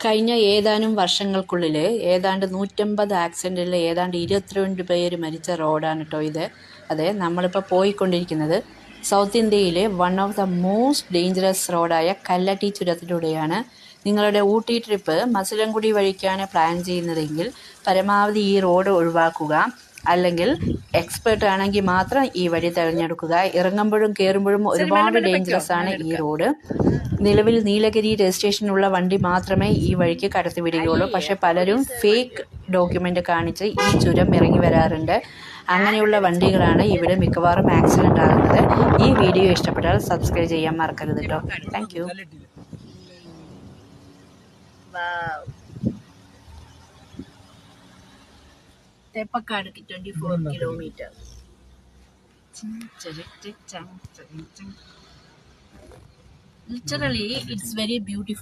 കഴിഞ്ഞ ഏതാനും വർഷങ്ങൾക്കുള്ളിൽ ഏതാണ്ട് 150 ആക്സിഡൻറ്റിൽ ഏതാണ്ട് 22 പേര് മരിച്ച റോഡാണ് കേട്ടോ ഇത്. അതെ, നമ്മളിപ്പോൾ പോയിക്കൊണ്ടിരിക്കുന്നത് സൗത്ത് ഇന്ത്യയിലെ one of the most dangerous റോഡായ കല്ലട്ടി ചുരത്തിലൂടെയാണ്. നിങ്ങളുടെ ഊട്ടി ട്രിപ്പ് മസിലൻകുടി വഴിക്കാണ് പ്ലാൻ ചെയ്യുന്നതെങ്കിൽ പരമാവധി ഈ റോഡ് ഒഴിവാക്കുക. അല്ലെങ്കിൽ എക്സ്പേർട്ട് ആണെങ്കിൽ മാത്രം ഈ വഴി തിരഞ്ഞെടുക്കുക. ഇറങ്ങുമ്പോഴും കയറുമ്പോഴും ഒരുപാട് ഡേഞ്ചറസ് ആണ് ഈ റോഡ്. നിലവിൽ നീലഗിരി രജിസ്ട്രേഷനുള്ള വണ്ടി മാത്രമേ ഈ വഴിക്ക് കടത്തിവിടുകയുള്ളൂ. പക്ഷെ പലരും ഫേക്ക് ഡോക്യുമെന്റ് കാണിച്ച് ഈ ചുരം ഇറങ്ങി വരാറുണ്ട്. അങ്ങനെയുള്ള വണ്ടികളാണ് ഇവിടെ മിക്കവാറും ആക്സിഡന്റ് ആകുന്നത്. ഈ വീഡിയോ ഇഷ്ടപ്പെട്ടാൽ സബ്സ്ക്രൈബ് ചെയ്യാൻ മറക്കരുത് കേട്ടോ. Thank you. Theppakadu 24 kilometre. Literally, it's very beautiful.